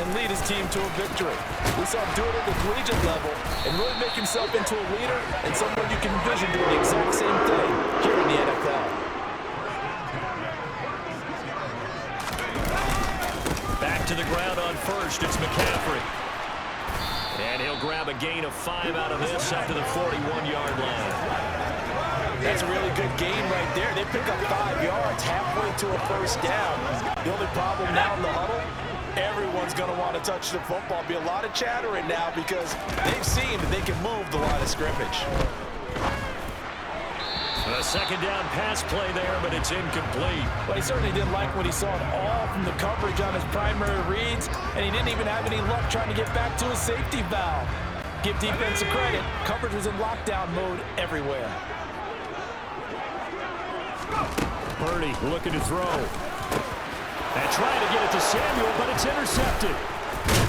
and lead his team to a victory. We saw him do it at the collegiate level and really make himself into a leader and someone you can envision doing the exact same thing here in the NFL. Back to the ground on first. It's McCaffrey. And he'll grab a gain of 5 out of this up to the 41-yard line. That's a really good gain right there. They pick up 5 yards halfway to a first down. The only problem now in the huddle, everyone's going to want to touch the football. Be a lot of chattering now because they've seen that they can move the line of scrimmage. A second down pass play there, but it's incomplete. Well, he certainly didn't like what he saw at all from the coverage on his primary reads, and he didn't even have any luck trying to get back to his safety valve. Give defense a credit. Coverage was in lockdown mode everywhere. Purdy looking to throw. And trying to get it to Samuel, but it's intercepted.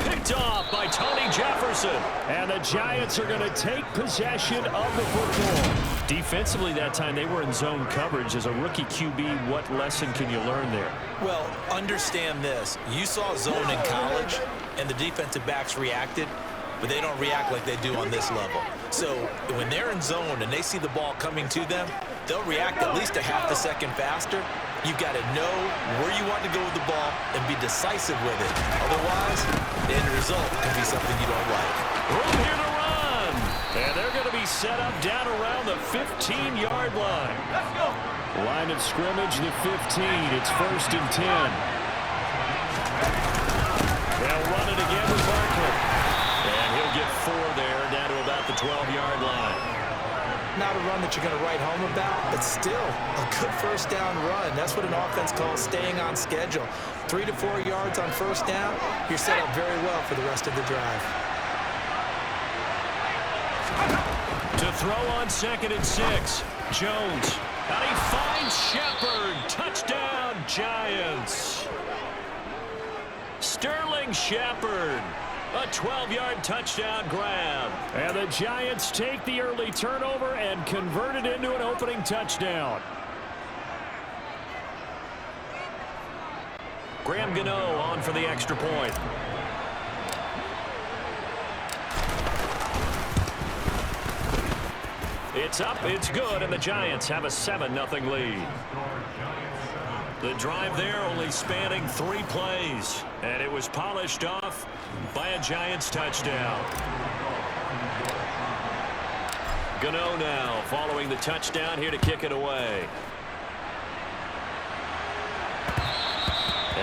Picked off by Tony Jefferson. And the Giants are going to take possession of the football. Defensively that time, they were in zone coverage. As a rookie QB, what lesson can you learn there? Well, understand this. You saw zone in college, and the defensive backs reacted, but they don't react like they do on this level. So when they're in zone and they see the ball coming to them, they'll react at least a half a second faster. You've got to know where you want to go with the ball and be decisive with it. Otherwise, the end result can be something you don't like. Room here to run. And they're going to be set up down around the 15-yard line. Let's go. Line of scrimmage, the 15. It's 1st and 10. They'll run it again with Barkley. And he'll get 4 there, down to about the 12-yard line. Not a run that you're going to write home about, but still a good first down run. That's what an offense calls staying on schedule. 3 to 4 yards on first down, you're set up very well for the rest of the drive. To throw on 2nd and 6, Jones. And he finds Shepard. Touchdown, Giants. Sterling Shepard. A 12-yard touchdown grab. And the Giants take the early turnover and convert it into an opening touchdown. Graham Gano on for the extra point. It's up, it's good, and the Giants have a 7-0 lead. The drive there only spanning 3 plays, and it was polished off by a Giants touchdown. Gano now following the touchdown here to kick it away.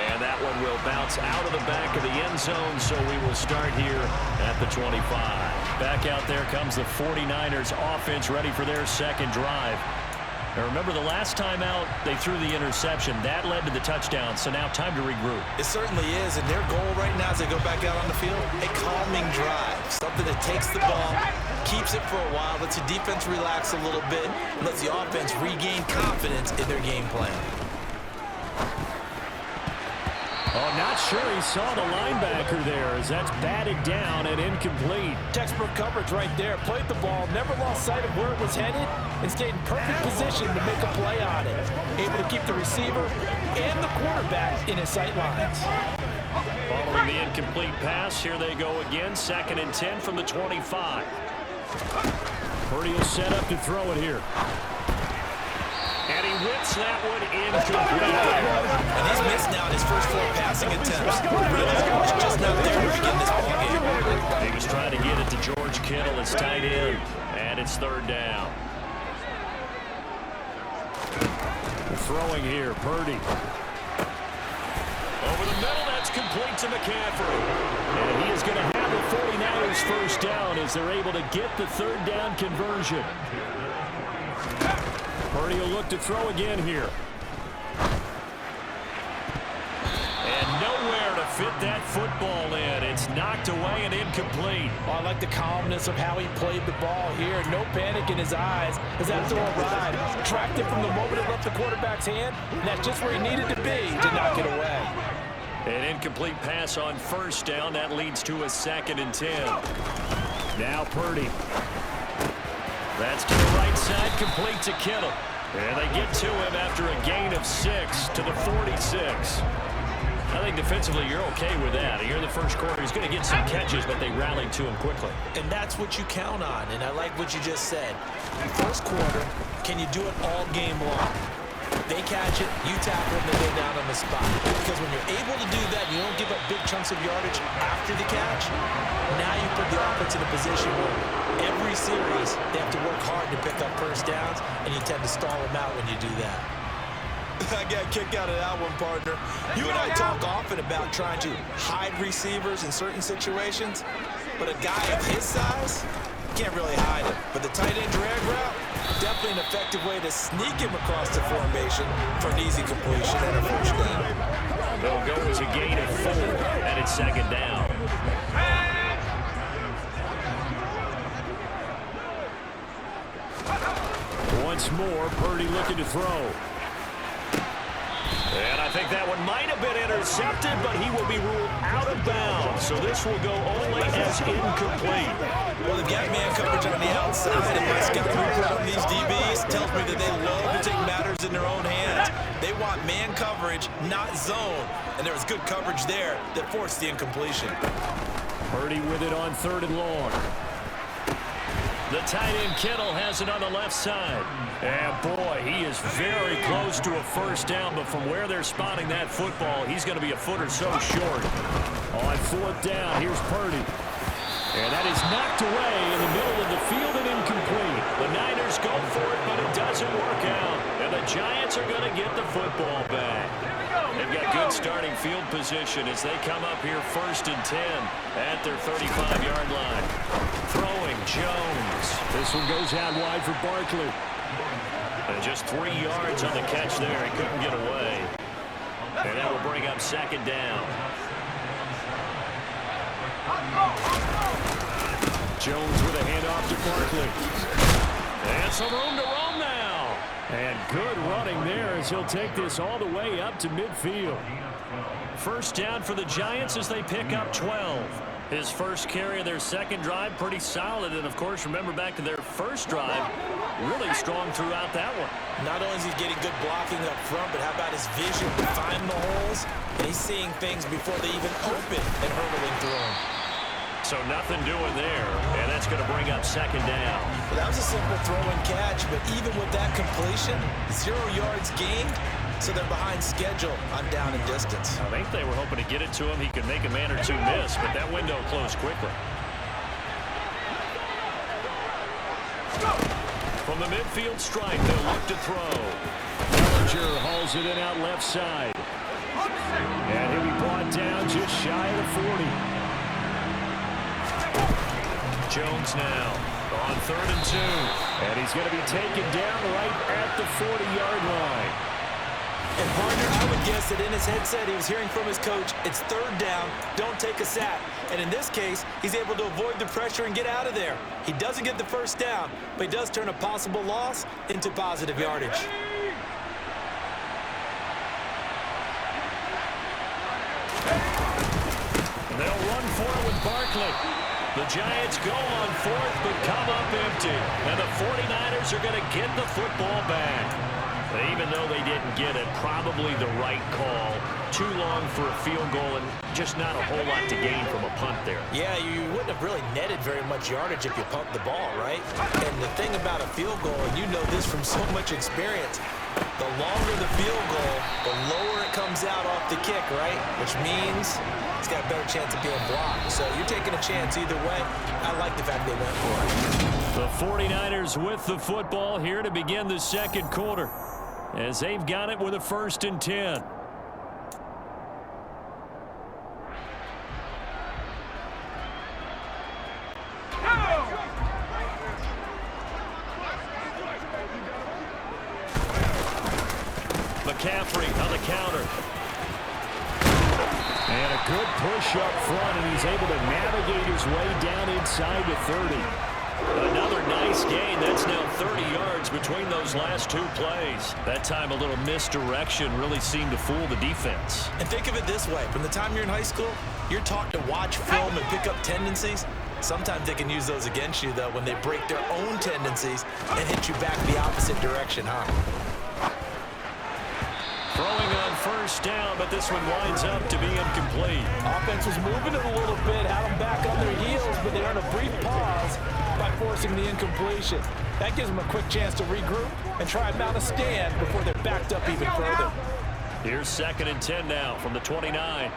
And that one will bounce out of the back of the end zone, so we will start here at the 25. Back out there comes the 49ers offense ready for their second drive. Now remember, the last time out, they threw the interception. That led to the touchdown, so now time to regroup. It certainly is, and their goal right now as they go back out on the field, a calming drive. Something that takes the ball, keeps it for a while, lets the defense relax a little bit, and lets the offense regain confidence in their game plan. Oh, not sure he saw the linebacker there as that's batted down and incomplete. Textbook coverage right there. Played the ball, never lost sight of where it was headed, and stayed in perfect position to make a play on it. Able to keep the receiver and the quarterback in his sight lines. Following the incomplete pass, here they go again. 2nd and 10 from the 25. Purdy will set up to throw it here. And he whips that one incomplete. And he's missed now his first 4 passing attempts. Really, was just not there to begin this ball game. He was trying to get it to George Kittle, his tight end, and it's 3rd down. Throwing here, Purdy. Over the middle, that's complete to McCaffrey. And he is going to have the 49ers first down as they're able to get the 3rd down conversion. Purdy will look to throw again here. And nowhere to fit that football in. It's knocked away and incomplete. Oh, I like the calmness of how he played the ball here. No panic in his eyes as that throw arrived. Tracked it from the moment it left the quarterback's hand, and that's just where he needed to be to knock it away. An incomplete pass on first down. That leads to a 2nd and 10. Now Purdy. That's to the right side, complete to Kittle. And they get to him after a gain of 6 to the 46. I think defensively you're okay with that. Here in the first quarter, he's going to get some catches, but they rallied to him quickly. And that's what you count on, and I like what you just said. First quarter, can you do it all game long? They catch it, you tackle them, they go down on the spot. Because when you're able to do that, you don't give up big chunks of yardage after the catch. Now you put the offense in a position where every series they have to work hard to pick up first downs, and you tend to stall them out when you do that. I got a kick out of that one, partner. You and I talk often about trying to hide receivers in certain situations, but a guy of his size can't really hide him. But the tight end drag route, definitely an effective way to sneak him across the formation for an easy completion and a first down. They'll go to gain of 4, and it's second down. Once more, Purdy looking to throw. And I think that one might have been intercepted, but he will be ruled out of bounds. So this will go only as incomplete. Well, they've got man coverage on the outside, and my scouting report on these DBs tells me that they love to take matters in their own hands. They want man coverage, not zone. And there was good coverage there that forced the incompletion. Purdy with it on 3rd and long. The tight end Kittle has it on the left side. And boy, he is very close to a first down, but from where they're spotting that football, he's going to be a foot or so short. On 4th down, here's Purdy. And that is knocked away in the middle of the field and incomplete. The Niners go for it, but it doesn't work out. And the Giants are going to get the football back. They've got good starting field position as they come up here 1st and 10 at their 35-yard line. Throwing Jones. This one goes out wide for Barkley. And just 3 yards on the catch there. He couldn't get away. And that will bring up 2nd down. Jones with a handoff to Barkley. And some room to roam now. And good running there as he'll take this all the way up to midfield. First down for the Giants as they pick up 12. His first carry of their second drive, pretty solid. And, of course, remember back to their first drive, really strong throughout that one. Not only is he getting good blocking up front, but how about his vision to find the holes? And he's seeing things before they even open and hurdling through them. So nothing doing there, and that's going to bring up 2nd down. Well, that was a simple throw and catch, but even with that completion, 0 yards gained, so they're behind schedule on down and distance. I think they were hoping to get it to him. He could make a man or two miss, but that window closed quickly. From the midfield stripe, they'll look to throw. Bellinger hauls it in out left side. And he'll be brought down just shy of the 40. Jones now on 3rd and 2. And he's going to be taken down right at the 40-yard line. And, partner, I would guess that in his headset he was hearing from his coach, it's 3rd down, don't take a sack. And in this case, he's able to avoid the pressure and get out of there. He doesn't get the first down, but he does turn a possible loss into positive yardage. And they'll run for it with Barkley. The Giants go on 4th, but come up empty. And the 49ers are going to get the football back. Even though they didn't get it, probably the right call. Too long for a field goal and just not a whole lot to gain from a punt there. Yeah, you wouldn't have really netted very much yardage if you pumped the ball, right? And the thing about a field goal, and you know this from so much experience, the longer the field goal, the lower it comes out off the kick, right? Which means it's got a better chance of being blocked. So you're taking a chance either way. I like the fact they went for it. The 49ers with the football here to begin the second quarter, as they've got it with a 1st and 10. McCaffrey on the counter. And a good push up front, and he's able to navigate his way down inside the 30. Another nice gain. That's now 30 yards between those last 2 plays. That time a little misdirection really seemed to fool the defense. And think of it this way. From the time you're in high school, you're taught to watch film and pick up tendencies. Sometimes they can use those against you, though, when they break their own tendencies and hit you back the opposite direction, huh? Throwing on 1st first down, but this one winds up to be incomplete. Offense was moving it a little bit, had them back on their heels, but they earned a brief pause by forcing the incompletion. That gives them a quick chance to regroup and try and mount a stand before they're backed up even further. Here's 2nd and 10 now from the 29.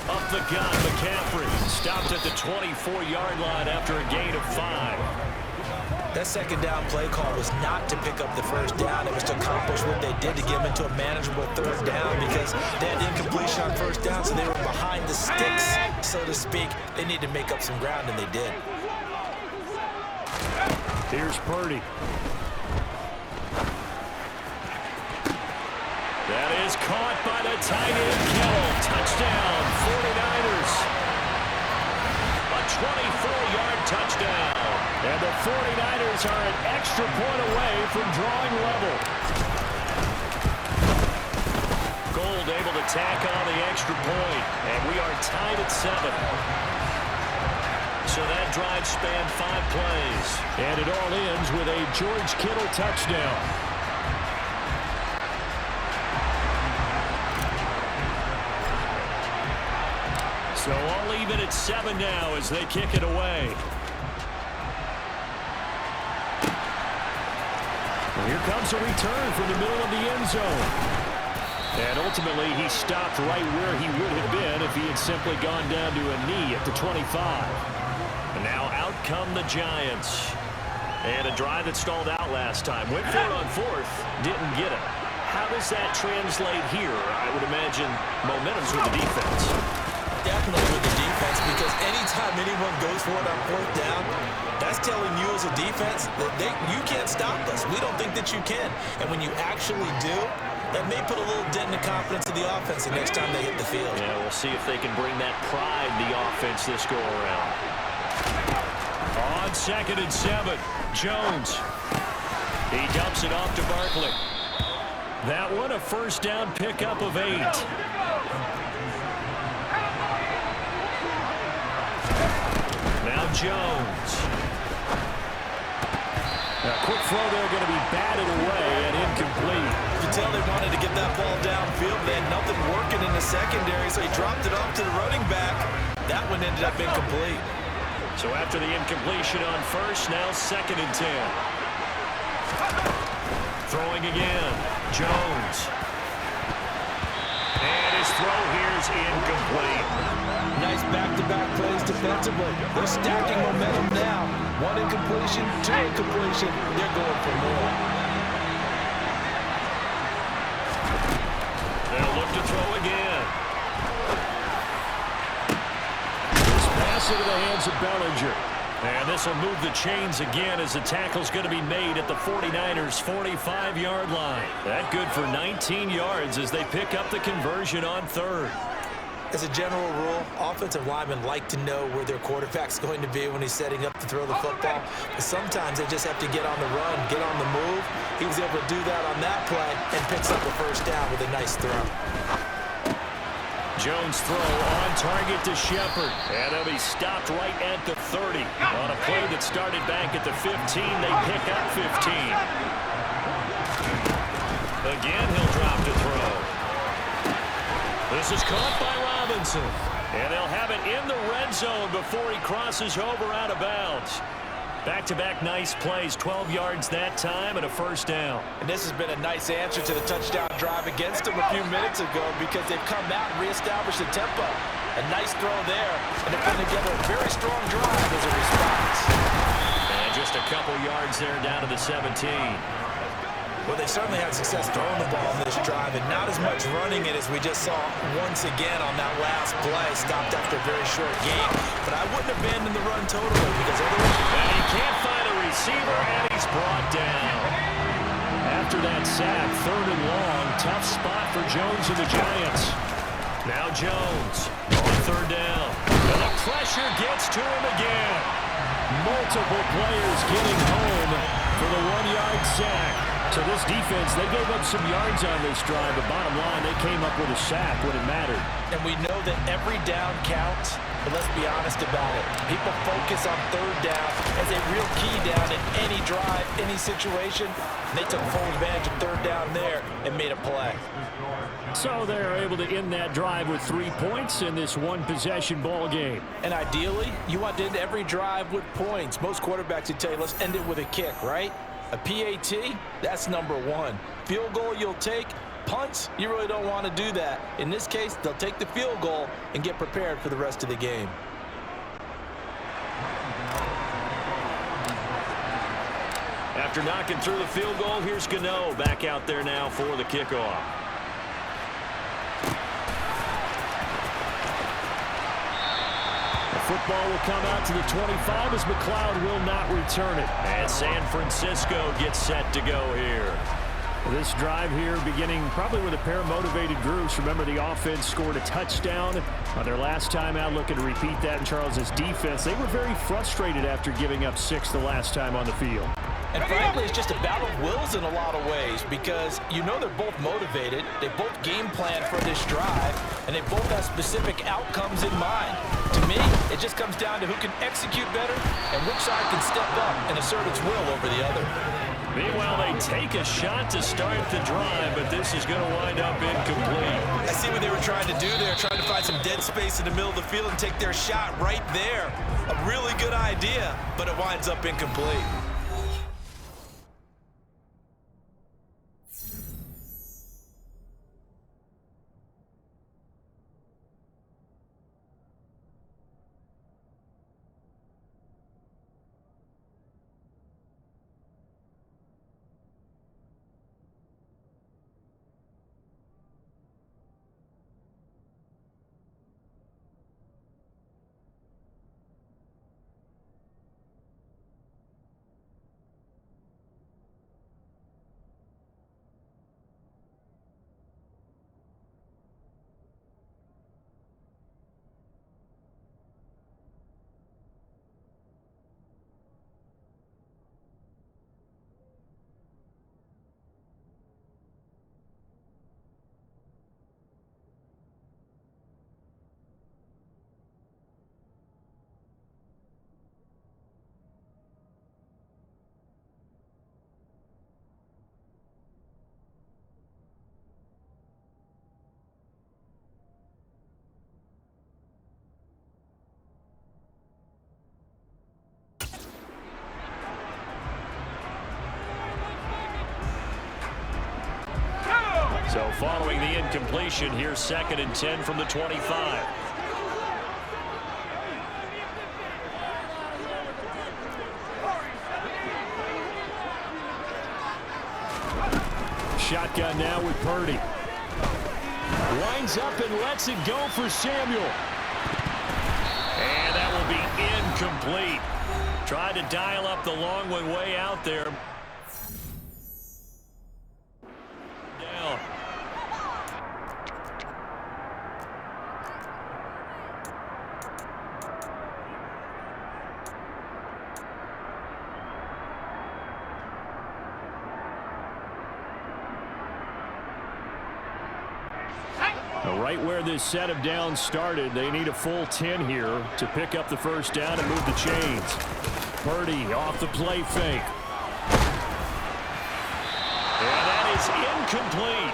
Up the gun, McCaffrey stopped at the 24-yard line after a gain of 5. That second down play call was not to pick up the first down. It was to accomplish what they did to get them into a manageable 3rd down because they had incompletion on 1st down, so they were behind the sticks, so to speak. They needed to make up some ground, and they did. Here's Purdy. That is caught by the tight end, Kittle. Touchdown, 49ers. A 24-yard touchdown. And the 49ers are an extra point away from drawing level. Gold able to tack on the extra point, and we are tied at 7. So that drive spanned 5 plays. And it all ends with a George Kittle touchdown. So all even at 7 now as they kick it away. Well, here comes a return from the middle of the end zone. And ultimately, he stopped right where he would have been if he had simply gone down to a knee at the 25. And now out come the Giants. And a drive that stalled out last time. Went for it on 4th, didn't get it. How does that translate here? I would imagine momentum's with the defense. Definitely with the defense, because anytime anyone goes for it on 4th down, that's telling you as a defense that you can't stop us. We don't think that you can. And when you actually do, that may put a little dent in the confidence of the offense the next time they hit the field. Yeah, we'll see if they can bring that pride in the offense this go around. On 2nd and 7, Jones. He dumps it off to Barkley. That one a first down pickup of 8. Now Jones. A quick throw there going to be batted away and incomplete. You can tell they wanted to get that ball downfield. They had nothing working in the secondary, so he dropped it off to the running back. That one ended up incomplete. So after the incompletion on 1st, now 2nd and 10. Throwing again. Jones. And his throw here is incomplete. Nice back-to-back plays defensively. They're stacking momentum now. 1 incompletion, 2 incompletion. They're going for more. They'll look to throw again. This pass into the hands of Bellinger. And this will move the chains again as the tackle's going to be made at the 49ers' 45-yard line. That good for 19 yards as they pick up the conversion on 3rd. As a general rule, offensive linemen like to know where their quarterback's going to be when he's setting up to throw the football. But sometimes they just have to get on the run, get on the move. He was able to do that on that play and picks up a first down with a nice throw. Jones throw on target to Shepard. And he'll be stopped right at the 30. On a play that started back at the 15, they pick up 15. Again, he'll drop to throw. This is caught by Robinson. And they'll have it in the red zone before he crosses over out of bounds. Back-to-back nice plays, 12 yards that time and a first down. And this has been a nice answer to the touchdown drive against them a few minutes ago because they've come out and reestablished the tempo. A nice throw there, and they're putting together a very strong drive as a response. And just a couple yards there down to the 17. Well, they certainly had success throwing the ball in this drive, and not as much running it as we just saw once again on that last play. Stopped after a very short game. But I wouldn't abandon the run totally because otherwise... And he can't find a receiver, and he's brought down. After that sack, 3rd and long, tough spot for Jones and the Giants. Now Jones on 3rd down. And the pressure gets to him again. Multiple players getting home for the 1-yard sack. So this defense, they gave up some yards on this drive, but bottom line, they came up with a sack when it mattered. And we know that every down counts, but let's be honest about it. People focus on third down as a real key down in any drive, any situation. And they took full advantage of third down there and made a play. So they're able to end that drive with 3 points in this one-possession ball game. And ideally, you want to end every drive with points. Most quarterbacks would tell you, let's end it with a kick, right? A PAT, that's number one. Field goal you'll take. Punts, you really don't want to do that. In this case, they'll take the field goal and get prepared for the rest of the game. After knocking through the field goal, here's Gano back out there now for the kickoff. Football will come out to the 25 as McLeod will not return it. And San Francisco gets set to go here. This drive here beginning probably with a pair of motivated groups. Remember, the offense scored a touchdown on their last time out, looking to repeat that in Charles's defense. They were very frustrated after giving up 6 the last time on the field. And frankly, it's just a battle of wills in a lot of ways because you know they're both motivated, they both game plan for this drive, and they both have specific outcomes in mind. To me, it just comes down to who can execute better and which side can step up and assert its will over the other. Meanwhile, they take a shot to start the drive, but this is going to wind up incomplete. I see what they were trying to do there, trying to find some dead space in the middle of the field and take their shot right there. A really good idea, but it winds up incomplete. So following the incompletion, here's 2nd and 10 from the 25. Shotgun now with Purdy. Winds up and lets it go for Samuel. And that will be incomplete. Tried to dial up the long one way out there. Right where this set of downs started, they need a full 10 here to pick up the first down and move the chains. Purdy off the play fake. And that is incomplete.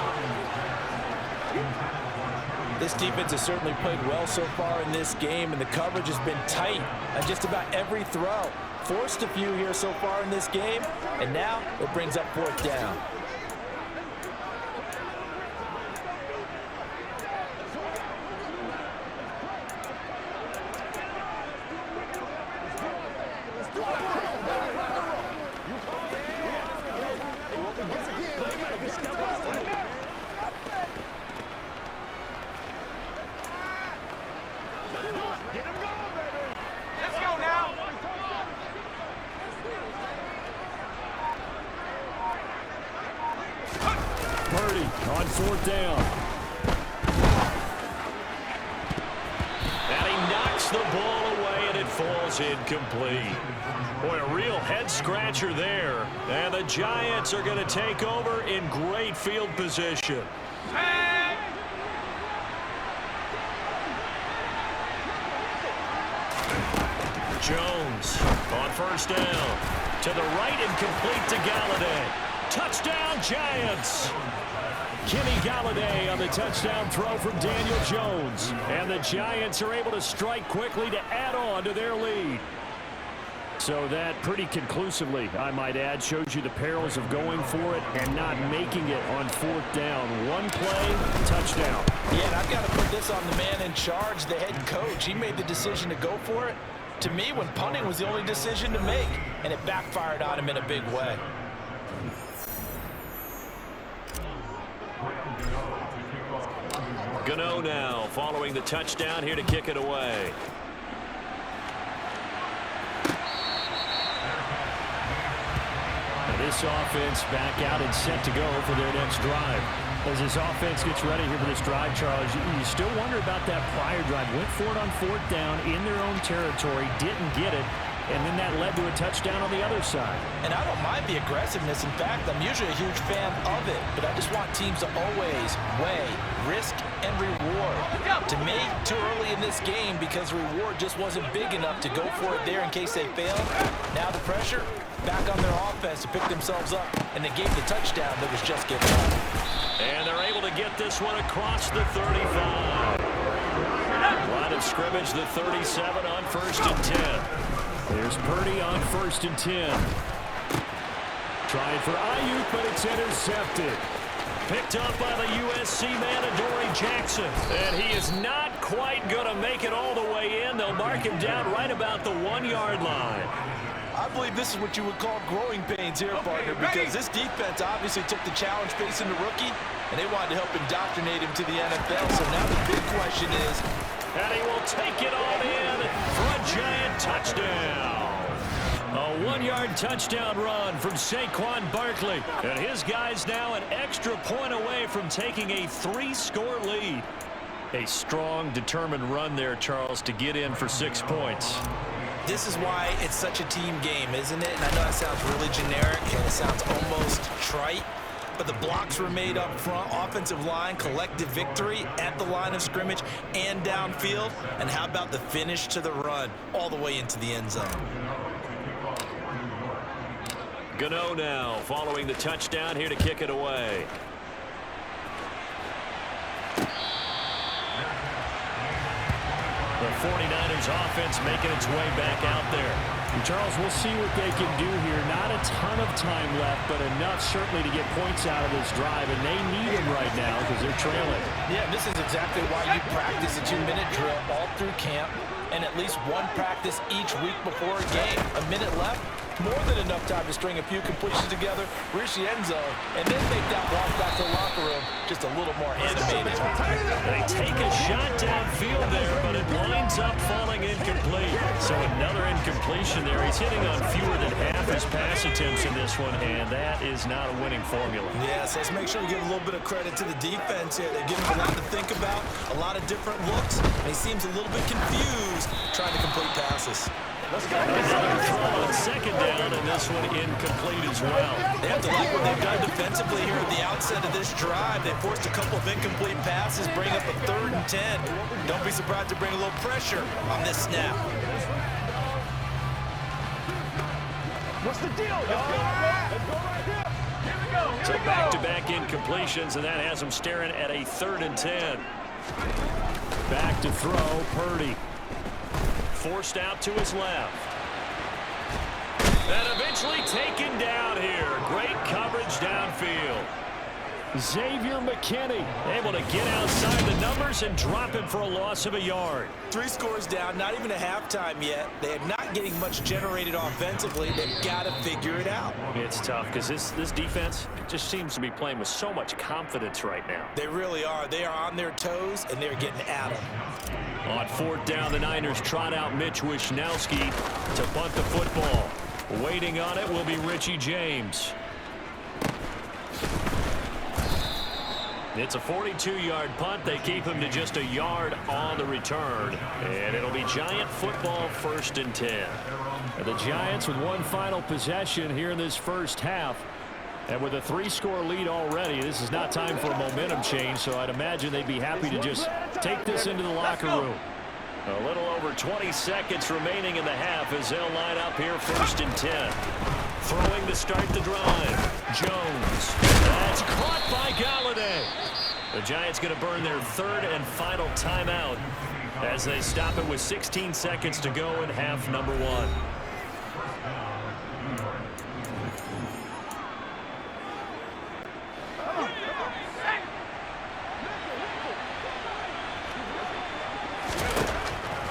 This defense has certainly played well so far in this game, and the coverage has been tight on just about every throw. Forced a few here so far in this game, and now it brings up 4th down. Purdy on 4th down. And he knocks the ball away, and it falls incomplete. Boy, a real head-scratcher there. And the Giants are going to take over in great field position. Jones on first down. To the right and complete to Galladay. Touchdown, Giants! Kenny Galladay on the touchdown throw from Daniel Jones. And the Giants are able to strike quickly to add on to their lead. So that pretty conclusively, I might add, shows you the perils of going for it and not making it on fourth down. One play, touchdown. Yeah, and I've got to put this on the man in charge, the head coach. He made the decision to go for it. To me, when punting was the only decision to make, and it backfired on him in a big way. Gano now following the touchdown here to kick it away. And this offense back out and set to go for their next drive. As this offense gets ready here for this drive, Charles, you still wonder about that prior drive. Went for it on fourth down in their own territory, didn't get it, and then that led to a touchdown on the other side. And I don't mind the aggressiveness. In fact, I'm usually a huge fan of it, but I just want teams to always weigh risk and reward. To me, too early in this game because reward just wasn't big enough to go for it there in case they failed. Now the pressure back on their offense to pick themselves up, and they gave the touchdown that was just given up. And they're able to get this one across the 35. Line of scrimmage, the 37 on 1st and 10. There's Purdy on 1st and 10. Trying for Ayuk, but it's intercepted. Picked up by the USC man, Adoree Jackson. And he is not quite going to make it all the way in. They'll mark him down right about the 1-yard line. I believe this is what you would call growing pains here, partner, because this defense obviously took the challenge facing the rookie, and they wanted to help indoctrinate him to the NFL. So now the big question is, and he will take it on in for a Giant touchdown. A 1-yard touchdown run from Saquon Barkley. And his guys now an extra point away from taking a 3-score lead. A strong, determined run there, Charles, to get in for 6 points. This is why it's such a team game, isn't it? And I know that sounds really generic and it sounds almost trite, but the blocks were made up front, offensive line, collective victory at the line of scrimmage and downfield. And how about the finish to the run all the way into the end zone? Gano now following the touchdown here to kick it away. The 49ers offense making its way back out there. And Charles, we'll see what they can do here. Not a ton of time left, but enough certainly to get points out of this drive, and they need them right now because they're trailing. Yeah, this is exactly why you practice a 2-minute drill all through camp and at least one practice each week before a game. A minute left, more than enough time to string a few completions together, reach the end zone, and then take that walk back to the locker room just a little more animated. They take a shot downfield there, but it winds up falling incomplete. So another incompletion there. He's hitting on fewer than half his pass attempts in this one, and that is not a winning formula. Yes, let's make sure we give a little bit of credit to the defense here. They give him a lot to think about, a lot of different looks, and he seems a little bit confused trying to complete passes. Let's go. Another throw on second down, and this one incomplete as well. They have to like what they've done defensively here at the outset of this drive. They forced a couple of incomplete passes, bring up a 3rd and 10. Don't be surprised to bring a little pressure on this snap. What's the deal, y'all? Let's go right here. Here we go. So back-to-back incompletions, and that has them staring at a 3rd and 10. Back to throw, Purdy. Forced out to his left. And eventually taken down here. Great coverage downfield. Xavier McKinney able to get outside the numbers and drop him for a loss of a yard. 3 scores down, not even a halftime yet. They are not getting much generated offensively. They've got to figure it out. It's tough because this defense just seems to be playing with so much confidence right now. They really are. They are on their toes, and they're getting at them. On 4th down, the Niners trot out Mitch Wishnowsky to punt the football. Waiting on it will be Richie James. It's a 42-yard punt. They keep him to just a yard on the return. And it'll be Giant football, 1st and 10. And the Giants with one final possession here in this first half. And with a 3-score lead already, this is not time for a momentum change, so I'd imagine they'd be happy to just take this into the locker room. A little over 20 seconds remaining in the half as they'll line up here 1st and 10. Throwing to start the drive. Jones. That's caught by Galladay. The Giants going to burn their 3rd and final timeout as they stop it with 16 seconds to go in half number 1.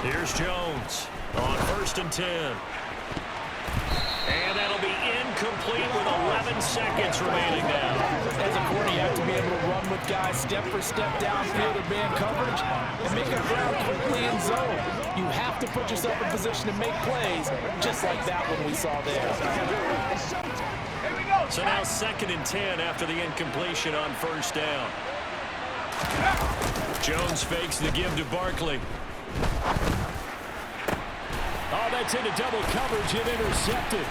Here's Jones on 1st and 10. And that'll be incomplete with 11 seconds remaining now. As a corner, you have to be able to run with guys step for step downfield or man coverage and make a ground quickly in zone. You have to put yourself in position to make plays, just like that one we saw there. So now 2nd and 10 after the incompletion on 1st down. Jones fakes the give to Barkley. Oh, that's into double coverage and intercepted.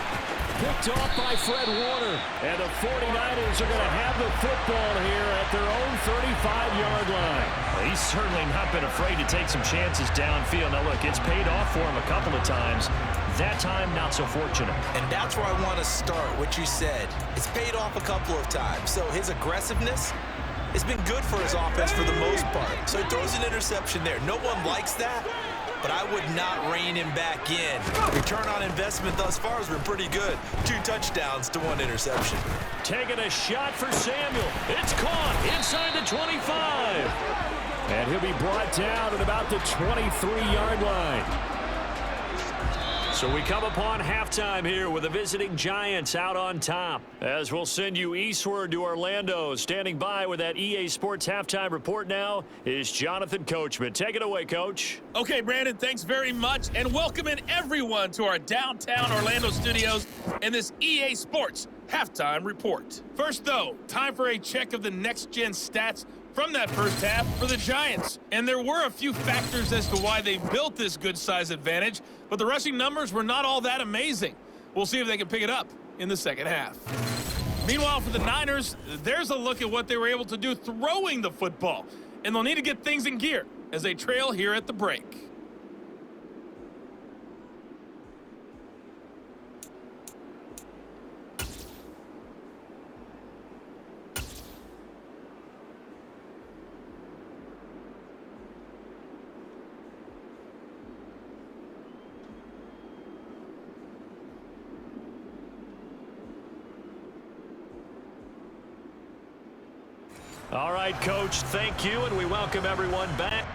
Picked off by Fred Warner. And the 49ers are going to have the football here at their own 35-yard line. Well, he's certainly not been afraid to take some chances downfield. Now, look, it's paid off for him a couple of times. That time, not so fortunate. And that's where I want to start, what you said. It's paid off a couple of times. So his aggressiveness has been good for his offense for the most part. So he throws an interception there. No one likes that, but I would not rein him back in. Return on investment thus far has been pretty good. 2 touchdowns to 1 interception. Taking a shot for Samuel. It's caught inside the 25. And he'll be brought down at about the 23-yard line. So we come upon halftime here with the visiting Giants out on top. As we'll send you eastward to Orlando. Standing by with that EA Sports halftime report now is Jonathan Coachman. Take it away, Coach. Okay, Brandon, thanks very much. And welcome in everyone to our downtown Orlando studios and this EA Sports halftime report. First, though, time for a check of the next-gen stats from that first half for the Giants. And there were a few factors as to why they built this good size advantage, but the rushing numbers were not all that amazing. We'll see if they can pick it up in the second half. Meanwhile, for the Niners, there's a look at what they were able to do throwing the football, and they'll need to get things in gear as they trail here at the break. All right, Coach, thank you, and we welcome everyone back.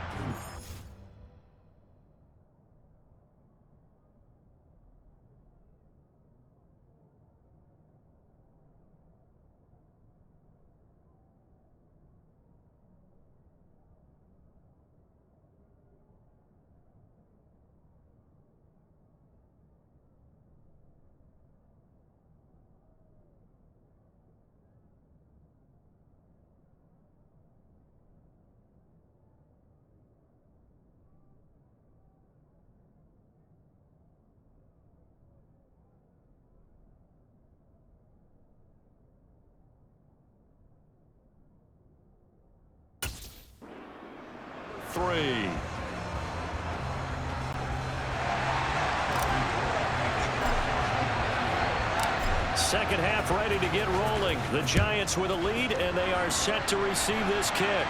Second half ready to get rolling. The Giants with a lead, and they are set to receive this kick.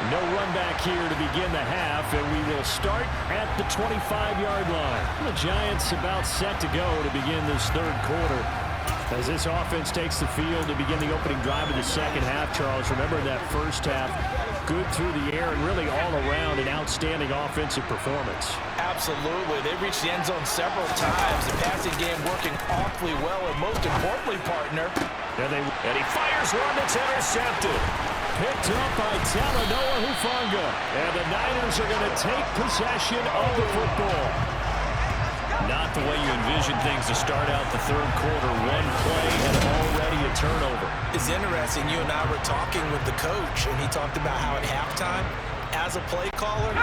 No run back here to begin the half, and we will start at the 25-yard line. The Giants about set to go to begin this third quarter. As this offense takes the field to begin the opening drive of the second half, Charles, remember that first half, good through the air and really all around an outstanding offensive performance. Absolutely. They reached the end zone several times. The passing game working awfully well, and most importantly, partner. And he fires one that's intercepted. Picked up by Talanoa Hufanga. And the Niners are going to take possession of the football. Not the way you envision things to start out the third quarter. One play and already a turnover. It's interesting. You and I were talking with the coach, and he talked about how at halftime, as a play caller,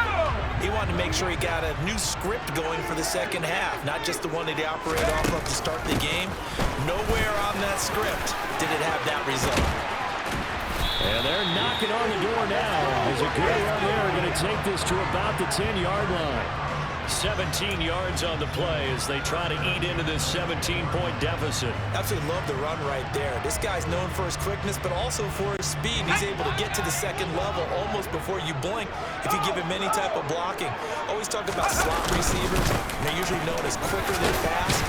he wanted to make sure he got a new script going for the second half, not just the one that he operated off of to start the game. Nowhere on that script did it have that result. And they're knocking on the door now. As a good run there, going to take this to about the 10-yard line. 17 yards on the play as they try to eat into this 17-point deficit. Absolutely love the run right there. This guy's known for his quickness, but also for his speed. He's able to get to the second level almost before you blink if you give him any type of blocking. Always talk about slot receivers. They're usually known as quicker than fast.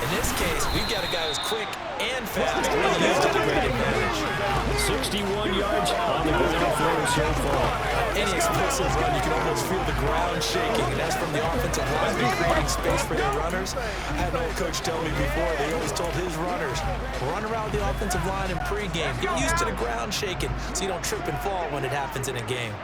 In this case, we've got a guy who's quick and fast. Really used to the great advantage. 61 yards on the ground for him so far. Any explosive run, you can almost feel the ground shaking, and that's from the offensive lineman creating space for their runners. I had an old coach tell me before, they always told his runners, run around the offensive line in pregame. Get used to the ground shaking so you don't trip and fall when it happens in a game.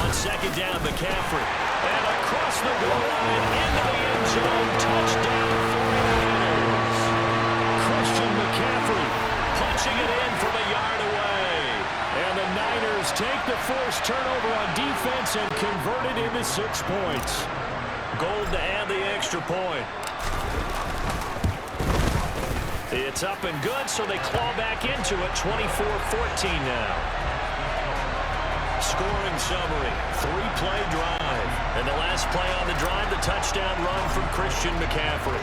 On second down, McCaffrey. And across the goal line into the end zone. Touchdown 49ers. Christian McCaffrey punching it in from a yard away. And the Niners take the forced turnover on defense and convert it into 6 points. Gold to add the extra point. It's up and good, so they claw back into it. 24-14 now. Scoring summary, 3-play drive. And the last play on the drive, the touchdown run from Christian McCaffrey.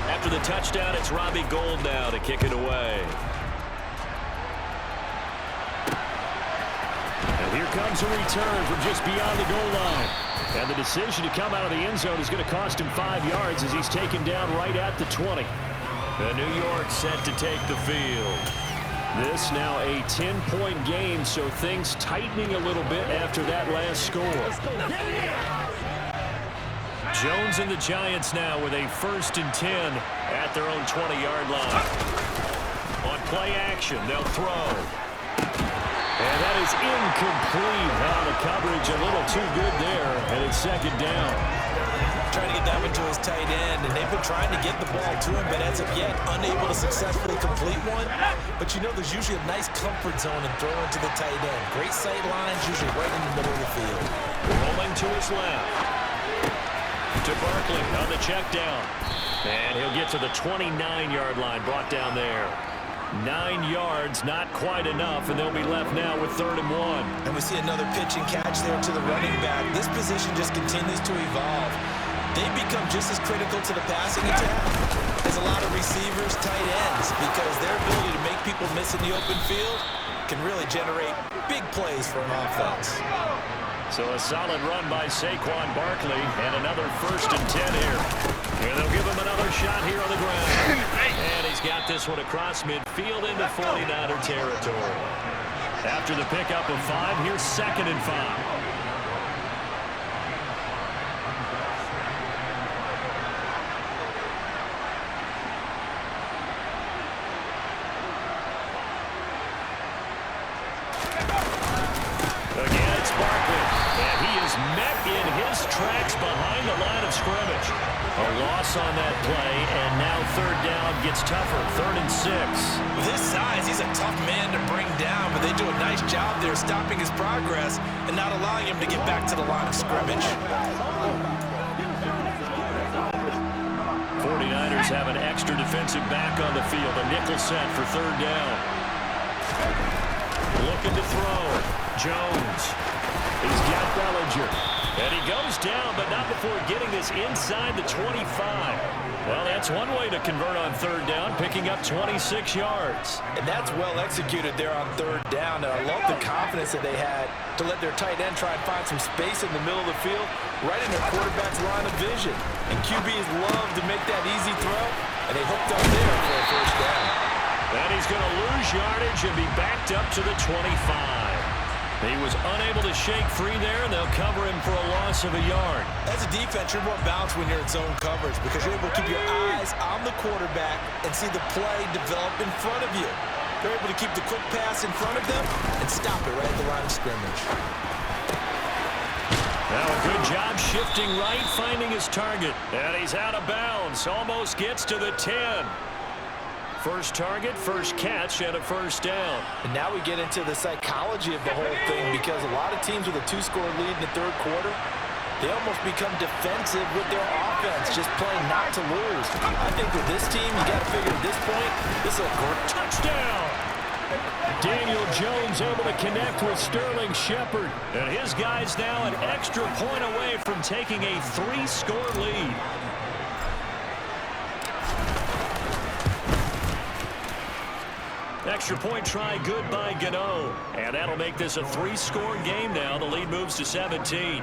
After the touchdown, it's Robbie Gould now to kick it away. And here comes a return from just beyond the goal line. And the decision to come out of the end zone is going to cost him 5 yards as he's taken down right at the 20. The New York set to take the field. This now a 10-point game, so things tightening a little bit after that last score. Jones and the Giants now with a 1st and 10 at their own 20-yard line. On play action, they'll throw. And that is incomplete. The coverage a little too good there, and it's second down. Trying to get that one to his tight end, and they've been trying to get the ball to him, but as of yet, unable to successfully complete one. But you know there's usually a nice comfort zone in throwing to the tight end. Great sight lines, usually right in the middle of the field. Rolling to his left. To Barkley on the check down. And he'll get to the 29-yard line, brought down there. 9 yards, not quite enough, and they'll be left now with 3rd and 1. And we see another pitch and catch there to the running back. This position just continues to evolve. They become just as critical to the passing attack as a lot of receivers, tight ends, because their ability to make people miss in the open field can really generate big plays for an offense. So a solid run by Saquon Barkley, and another 1st and 10 here. And they'll give him another shot here on the ground. And he's got this one across midfield into 49er territory. After the pickup of 5, here's 2nd and 5. Met in his tracks behind the line of scrimmage. A loss on that play, and now 3rd down gets tougher. 3rd and 6. With his size, he's a tough man to bring down, but they do a nice job there stopping his progress and not allowing him to get back to the line of scrimmage. 49ers have an extra defensive back on the field. A nickel set for 3rd down. Looking to throw. Jones. He's got Bellinger. And he goes down, but not before getting this inside the 25. Well, that's one way to convert on 3rd down, picking up 26 yards. And that's well executed there on 3rd down. And I love the confidence that they had to let their tight end try and find some space in the middle of the field, right in their quarterback's line of vision. And QBs love to make that easy throw, and they hooked up there for a 1st down. And he's going to lose yardage and be backed up to the 25. He was unable to shake free there, and they'll cover him for a loss of a yard. As a defense, you're more balanced when you're in zone coverage because you're able to keep your eyes on the quarterback and see the play develop in front of you. They're able to keep the quick pass in front of them and stop it right at the line of scrimmage. Now a good job shifting right, finding his target. And he's out of bounds. Almost gets to the 10. First target, first catch, and a first down. And now we get into the psychology of the whole thing, because a lot of teams with a 2-score lead in the third quarter, they almost become defensive with their offense, just playing not to lose. I think with this team, you got to figure at this point, this is a great touchdown. Daniel Jones able to connect with Sterling Shepard. And his guys now an extra point away from taking a 3-score lead. Extra point try good by Gano. And that'll make this a 3-score game now. The lead moves to 17.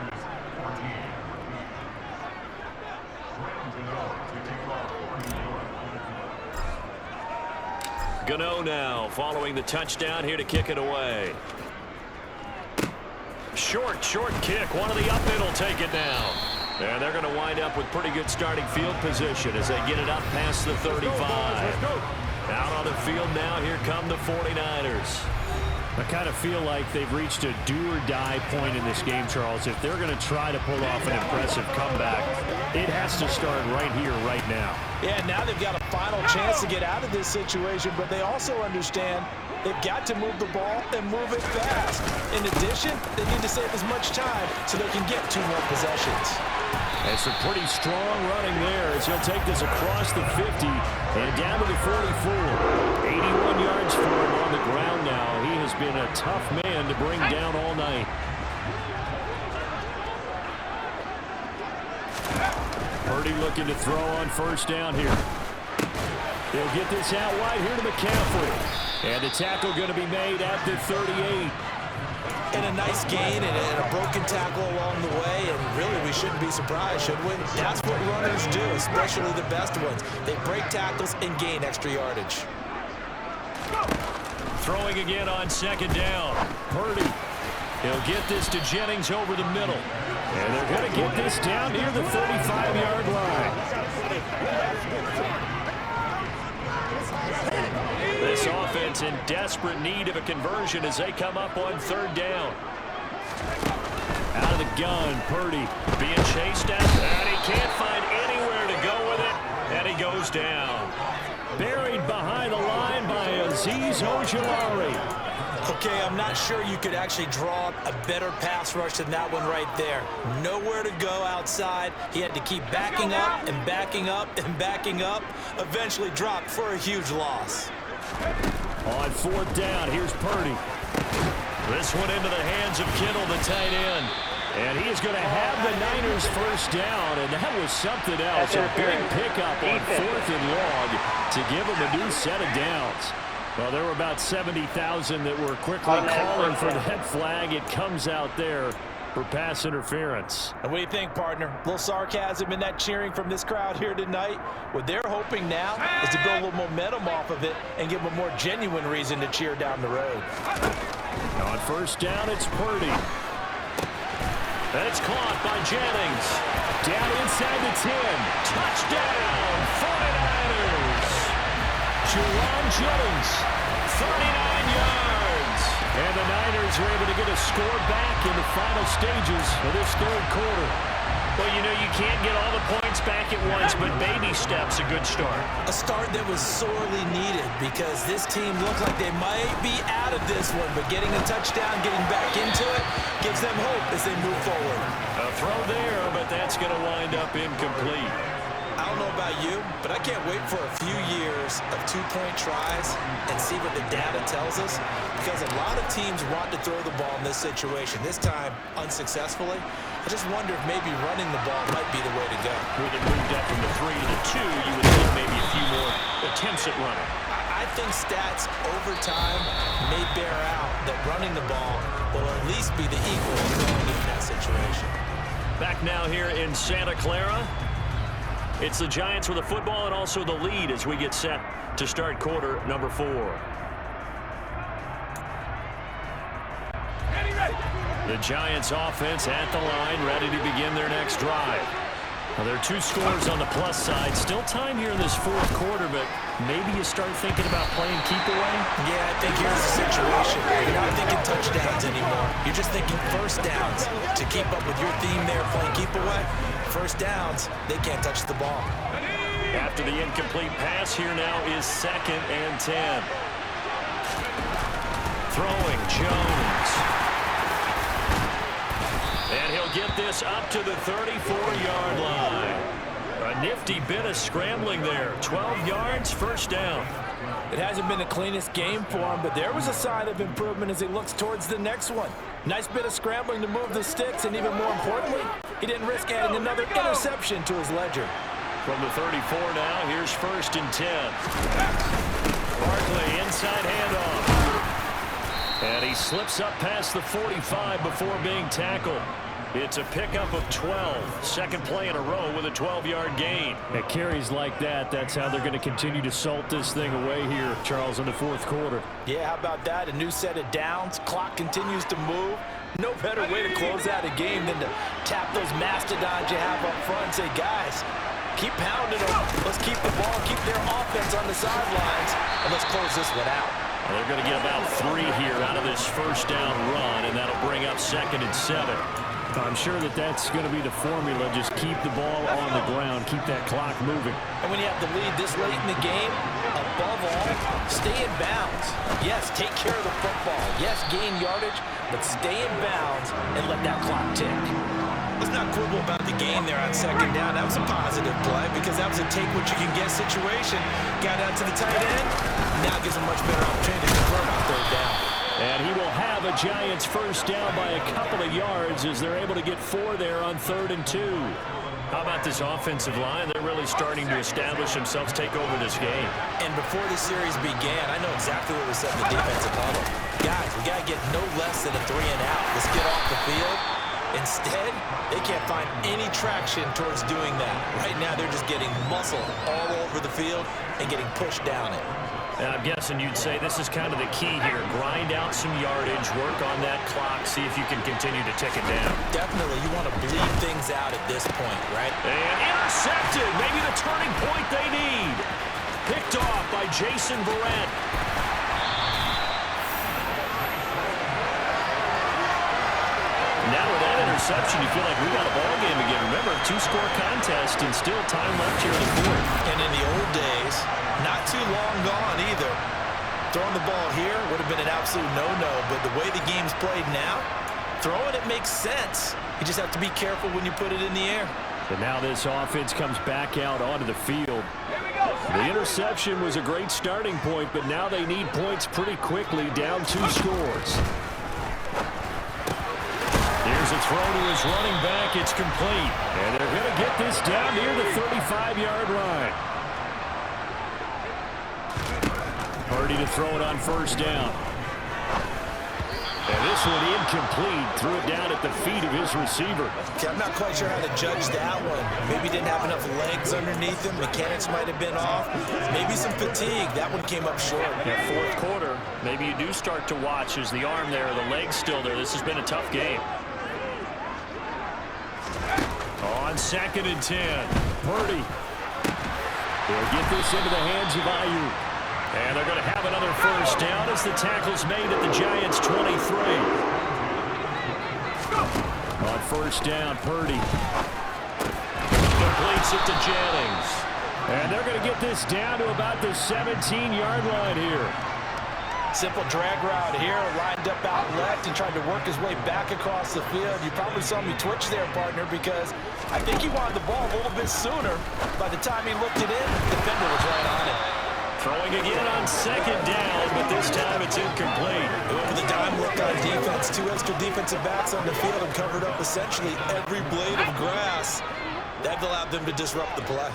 Gano now following the touchdown here to kick it away. Short kick. One of the up middle take it down. And they're going to wind up with pretty good starting field position as they get it up past the 35. Out on the field now, here come the 49ers. I kind of feel like they've reached a do-or-die point in this game, Charles. If they're going to try to pull off an impressive comeback, it has to start right here, right now. Yeah, now they've got a final chance to get out of this situation, but they also understand they've got to move the ball and move it fast. In addition, they need to save as much time so they can get 2 more possessions. And some pretty strong running there as he'll take this across the 50 and down to the 44. 81 yards for him on the ground now. He has been a tough man to bring down all night. Purdy looking to throw on first down here. He'll get this out wide here to McCaffrey. And the tackle going to be made at the 38. And a nice gain and a broken tackle along the way, and really we shouldn't be surprised, should we? That's what runners do, especially the best ones. They break tackles and gain extra yardage. Throwing again on second down. Purdy. He'll get this to Jennings over the middle. And they're going to get this down near the 35-yard line. This offense in desperate need of a conversion as they come up on third down. Out of the gun, Purdy being chased out, and he can't find anywhere to go with it, and he goes down. Buried behind the line by Azeez Ojulari. Okay, I'm not sure you could actually draw up a better pass rush than that one right there. Nowhere to go outside. He had to keep backing up and backing up and backing up. Eventually dropped for a huge loss. On fourth down, here's Purdy. This one into the hands of Kittle, the tight end. And he is going to have the Niners first down, and that was something else. A big pickup on 4th and long to give them a new set of downs. Well, there were about 70,000 that were quickly calling for that flag. It comes out there for pass interference. And what do you think, partner? A little sarcasm in that cheering from this crowd here tonight. What they're hoping now is to build a little momentum off of it and give them a more genuine reason to cheer down the road. On first down, it's Purdy. And it's caught by Jennings. Down inside the 10. Touchdown, 49ers. Jerron Jennings, 39 yards. And the Niners are able to get a score back in the final stages of this third quarter. Well, you know, you can't get all the points back at once, but baby steps a good start. A start that was sorely needed because this team looked like they might be out of this one, but getting a touchdown, getting back into it, gives them hope as they move forward. A throw there, but that's going to wind up incomplete. I don't know about you, but I can't wait for a few years of 2-point tries and see what the data tells us, because a lot of teams want to throw the ball in this situation, this time unsuccessfully. I just wonder if maybe running the ball might be the way to go. With it moved up from the 3 to the 2, you would think maybe a few more attempts at running. I think stats over time may bear out that running the ball will at least be the equal of throwing it in that situation. Back now here in Santa Clara. It's the Giants with the football and also the lead as we get set to start quarter number 4. The Giants offense at the line, ready to begin their next drive. Well, there are 2 scores on the plus side. Still time here in this fourth quarter, but maybe you start thinking about playing keep away? Yeah, I think here's the situation. You're not thinking touchdowns anymore. You're just thinking first downs to to keep up with your theme there, playing keep away, first downs, they can't touch the ball. After the incomplete pass, here now is 2nd and 10. Throwing, Jones. And he'll get this up to the 34-yard line. A nifty bit of scrambling there. 12 yards, first down. It hasn't been the cleanest game for him, but there was a sign of improvement as he looks towards the next one. Nice bit of scrambling to move the sticks, and even more importantly, he didn't risk adding another interception to his ledger. From the 34 now, here's 1st and 10. Barkley, inside handoff. And he slips up past the 45 before being tackled. It's a pickup of 12. Second play in a row with a 12-yard gain. At carries like that, that's how they're going to continue to salt this thing away here, Charles, in the 4th quarter. Yeah, how about that? A new set of downs. Clock continues to move. No better way to close out a game than to tap those mastodons you have up front and say, guys, keep pounding them. Let's keep the ball, keep their offense on the sidelines, and let's close this one out. Well, they're going to get about 3 here out of this first down run, and that'll bring up 2nd and 7. I'm sure that that's going to be the formula. Just keep the ball on the ground. Keep that clock moving. And when you have the lead this late in the game, above all, stay in bounds. Yes, take care of the football. Yes, gain yardage, but stay in bounds and let that clock tick. Let's not quibble about the game there on 2nd down. That was a positive play because that was a take-what-you-can-get situation. Got out to the tight end. Now gives him much better opportunity to convert on 3rd down. And he will have a Giants first down by a couple of yards as they're able to get 4 there on 3rd and 2. How about this offensive line? They're really starting to establish themselves, take over this game. And before the series began, I know exactly what we said in the defensive huddle. Guys, we got to get no less than a 3 and out. Let's get off the field. Instead, they can't find any traction towards doing that. Right now, they're just getting muscle all over the field and getting pushed down it. And I'm guessing you'd say this is kind of the key here. Grind out some yardage, work on that clock, see if you can continue to tick it down. Definitely, you want to bleed things out at this point, right? And intercepted, maybe the turning point they need. Picked off by Jason Verrett. Now with that interception, you feel like we got a ball game again. Remember, 2-score contest and still time left here in the 4th. And in the old days, not too long gone either. Throwing the ball here would have been an absolute no-no, but the way the game's played now, throwing it makes sense. You just have to be careful when you put it in the air. And now this offense comes back out onto the field. The interception was a great starting point, but now they need points pretty quickly, down 2 scores. Here's a throw to his running back. It's complete. And they're going to get this down near the 35-yard line. Purdy to throw it on first down. And this one incomplete. Threw it down at the feet of his receiver. Okay, I'm not quite sure how to judge that one. Maybe didn't have enough legs underneath him. Mechanics might have been off. Maybe some fatigue. That one came up short. Yeah, 4th quarter, maybe you do start to watch. Is the arm there, the leg's still there? This has been a tough game. On 2nd and 10. Purdy. They'll get this into the hands of Ayuk. And they're going to have another first down as the tackle's made at the Giants' 23. On first down, Purdy. Completes it to Jennings. And they're going to get this down to about the 17-yard line here. Simple drag route here, lined up out left and tried to work his way back across the field. You probably saw me twitch there, partner, because I think he wanted the ball a little bit sooner. By the time he looked it in, the defender was right on it. Throwing again on 2nd down, but this time it's incomplete. With a dime look on defense, 2 extra defensive backs on the field and covered up essentially every blade of grass. That allowed them to disrupt the play.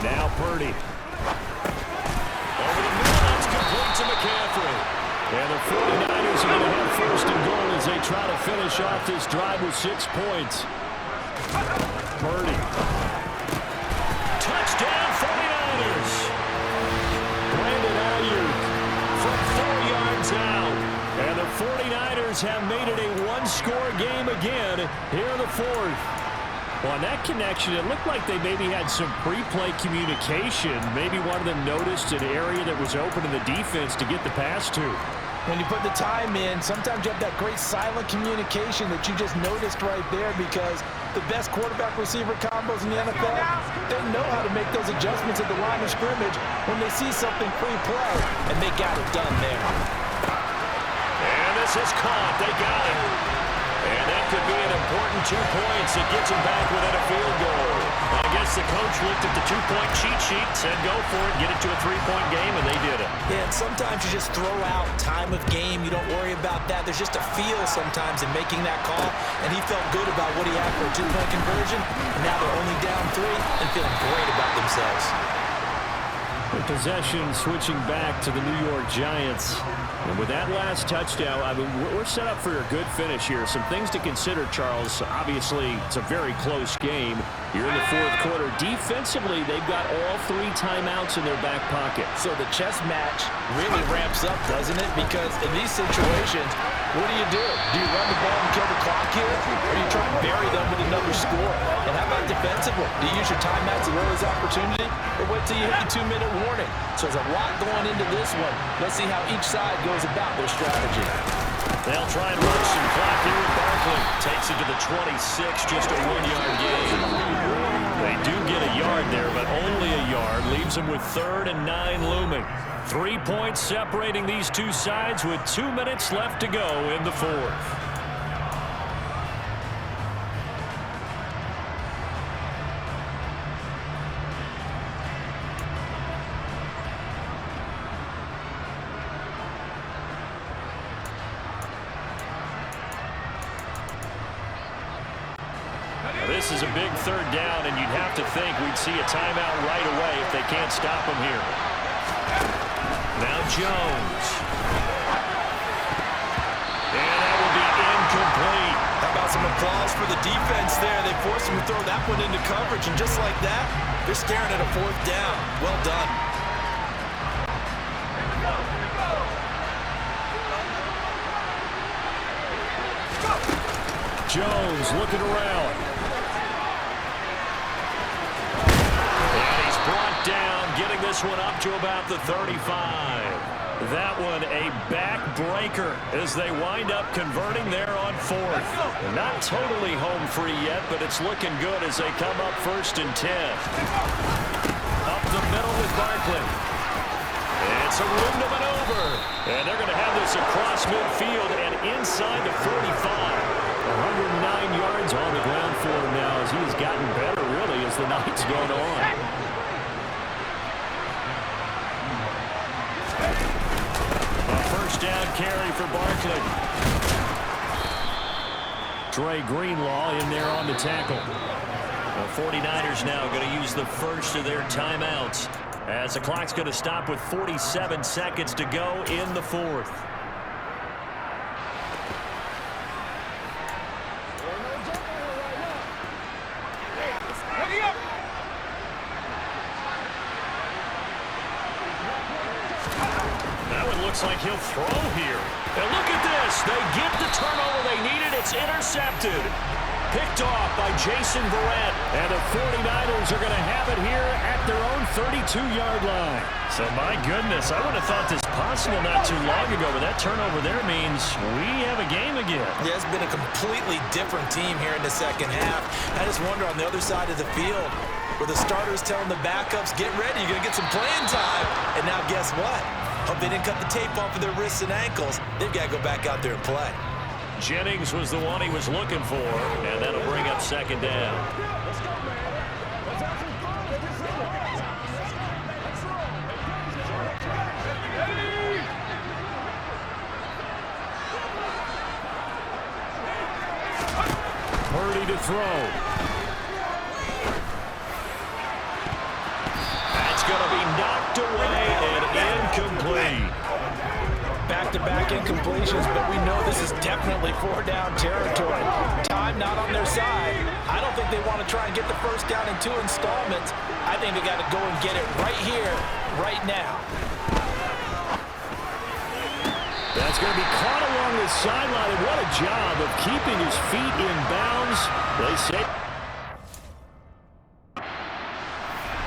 Now Purdy. Over the middle, that's complete to McCaffrey. And the 49ers are going to have first and goal as they try to finish off this drive with 6 points. Purdy. Touchdown 49ers. Brandon Ayuk From 4 yards out. And the 49ers have made it a 1-score game again here in the 4th. Well, on that connection, it looked like they maybe had some pre-play communication. Maybe one of them noticed an area that was open in the defense to get the pass to. When you put the time in, sometimes you have that great silent communication that you just noticed right there, because the best quarterback-receiver combos in the NFL, they know how to make those adjustments at the line of scrimmage when they see something pre-play, and they got it done there. And this is caught. They got it. And that could be an important 2 points. It gets them back within a field goal. I guess the coach looked at the 2-point cheat sheet, said go for it, get it to a 3-point game, and they did it. Yeah, and sometimes you just throw out time of game. You don't worry about that. There's just a feel sometimes in making that call, and he felt good about what he had for a 2-point conversion. And now they're only down 3 and feeling great about themselves. The possession switching back to the New York Giants. And with that last touchdown, I mean, we're set up for a good finish here. Some things to consider, Charles. Obviously, it's a very close game. You're in the fourth quarter. Defensively, they've got all 3 timeouts in their back pocket. So the chess match really ramps up, doesn't it? Because in these situations, what do? Do you run the ball and kill the clock here? Or do you try to bury them with another score? And how about defensively? Do you use your timeouts as well as opportunity? Or wait till you hit the 2-minute warning? So there's a lot going into this one. Let's see how each side goes about their strategy. They'll try and run some clock here with Barkley. Takes it to the 26, just a 1-yard gain. They do get a yard there, but only a yard. Leaves them with 3rd and 9 looming. 3 points separating these two sides with 2 minutes left to go in the fourth. This is a big 3rd down, and you'd have to think we'd see a timeout right away if they can't stop them here. Now Jones. And that will be incomplete. How about some applause for the defense there? They forced him to throw that one into coverage, and just like that, they're staring at a 4th down. Well done. Jones looking around. And he's brought down, getting this one up to about the 35. That one a backbreaker as they wind up converting there on 4th. Not totally home free yet, but it's looking good as they come up 1st and 10. Up the middle with Barkley. It's a room to maneuver. And they're going to have this across midfield and inside the 45. 109 yards on the ground for him now as he's gotten better, really, as the night's gone on. A 1st down carry for Barkley. Dre Greenlaw in there on the tackle. The 49ers now going to use the first of their timeouts as the clock's going to stop with 47 seconds to go in the fourth. Looks like he'll throw here. And look at this. They get the turnover they needed. It's intercepted. Picked off by Jason Verrett. And the 49ers are going to have it here at their own 32-yard line. So, my goodness, I would have thought this possible not too long ago, but that turnover there means we have a game again. Yeah, it's been a completely different team here in the second half. I just wonder on the other side of the field, where the starters telling the backups, get ready, you're going to get some playing time. And now guess what? Hope they didn't cut the tape off of their wrists and ankles. They've got to go back out there and play. Jennings was the one he was looking for, and that'll bring up 2nd down. Let's go, man. Let's have some fun. Let's get some Purdy to throw. That's going to be knocked away and incomplete. Back-to-back incompletions, but we know this is definitely 4-down territory. Time not on their side. I don't think they want to try and get the 1st down in 2 installments. I think they got to go and get it right here, right now. That's going to be caught along the sideline, and what a job of keeping his feet in bounds. They say.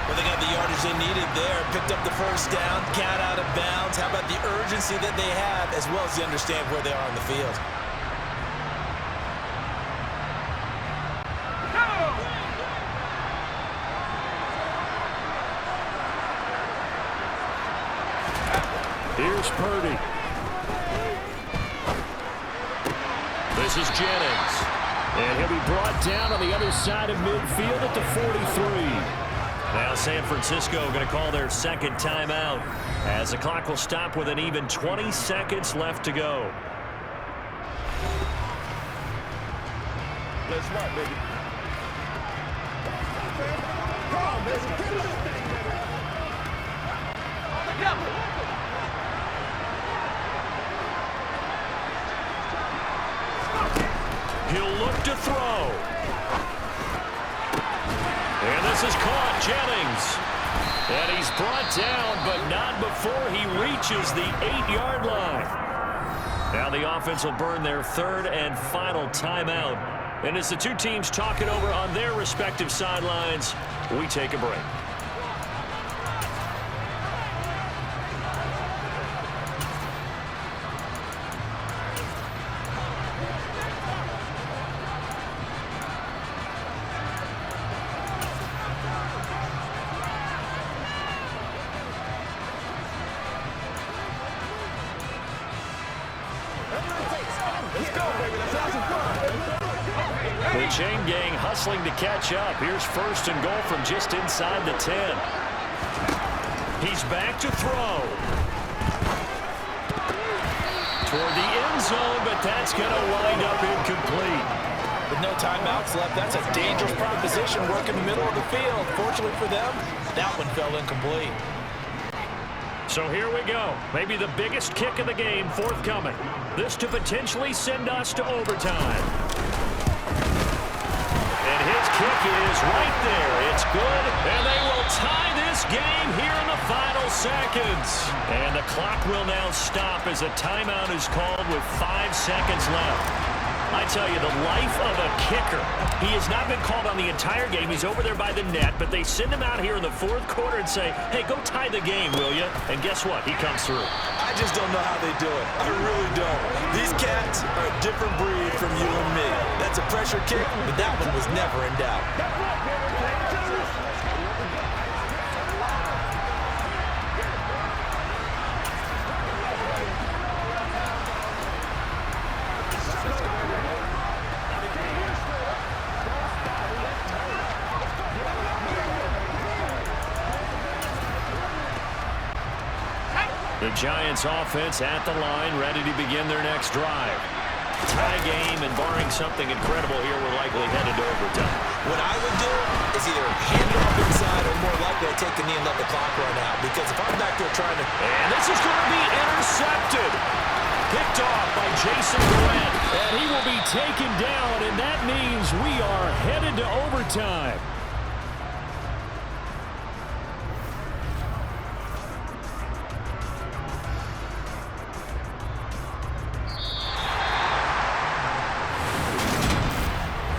Well, they got the yardage they needed there, picked up the first down, got out of bounds. How about the urgency that they have, as well as they understand where they are on the field? Here's Purdy. This is Jennings. And he'll be brought down on the other side of midfield at the 43. Now San Francisco going to call their second timeout as the clock will stop with an even 20 seconds left to go. Let's rock, baby. Come on, baby. He'll look to throw. And this is caught, Jennings. And he's brought down, but not before he reaches the 8-yard line. Now the offense will burn their third and final timeout. And as the two teams talk it over on their respective sidelines, we take a break. The chain gang hustling to catch up. Here's first and goal from just inside the 10. He's back to throw. Toward the end zone, but that's going to wind up incomplete. With no timeouts left, that's a dangerous proposition. Work in the middle of the field. Fortunately for them, that one fell incomplete. So here we go. Maybe the biggest kick of the game forthcoming. This to potentially send us to overtime. And his kick is right there. It's good, and they will tie this game here in the final seconds. And the clock will now stop as a timeout is called with 5 seconds left. I tell you, the life of a kicker. He has not been called on the entire game. He's over there by the net, but they send him out here in the fourth quarter and say, hey, go tie the game, will you? And guess what? He comes through. I just don't know how they do it. I really don't. These cats are a different breed from you and me. That's a pressure kick, but that one was never in doubt. The Giants offense at the line, ready to begin their next drive. Tie game, and barring something incredible here, we're likely headed to overtime. What I would do is either hand it off inside or more likely take the knee and let the clock run out. Because if I'm back there trying to... And this is going to be intercepted. Picked off by Jason Garrett. And he will be taken down, and that means we are headed to overtime.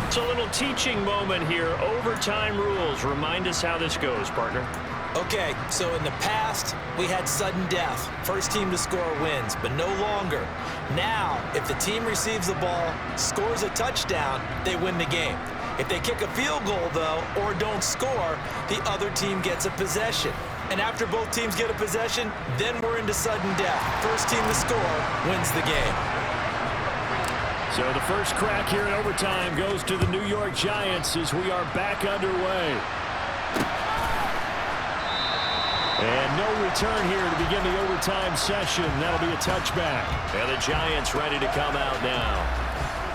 A little teaching moment here. Overtime rules. Remind us how this goes, partner. Okay, so in the past, we had sudden death. First team to score wins, but no longer. Now, if the team receives the ball, scores a touchdown, they win the game. If they kick a field goal, though, or don't score, the other team gets a possession. And after both teams get a possession, then we're into sudden death. First team to score wins the game. So the first crack here in overtime goes to the New York Giants as we are back underway. And no return here to begin the overtime session. That'll be a touchback. And the Giants ready to come out now.